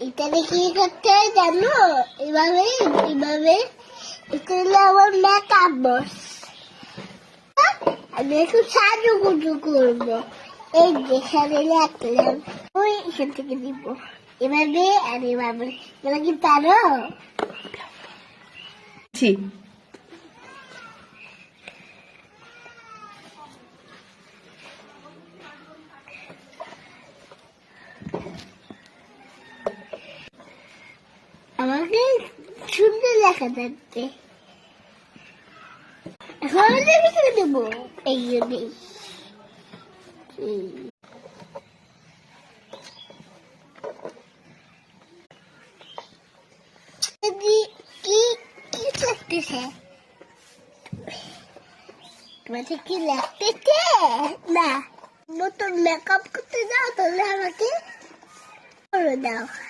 এটা কি করতে হয় জানো? এভাবে এভাবে এটা হলো আমার মেকআপ বক্স। আমি একটু সাজুগুজু করবো। এই যেখানে রাখলাম ওই এখান থেকে দিব এভাবে আর এভাবে। এবার কি পারো? আমাকে সুন্দর দেখা যাচ্ছে। এখন আমি ভিতরে দেবো এই জন্যই। কি কি লাগতেছে? তোমাকে কি লাগতেছে? না, নতুন মেকআপ করতে দাও তাহলে আমাকে করে দাও।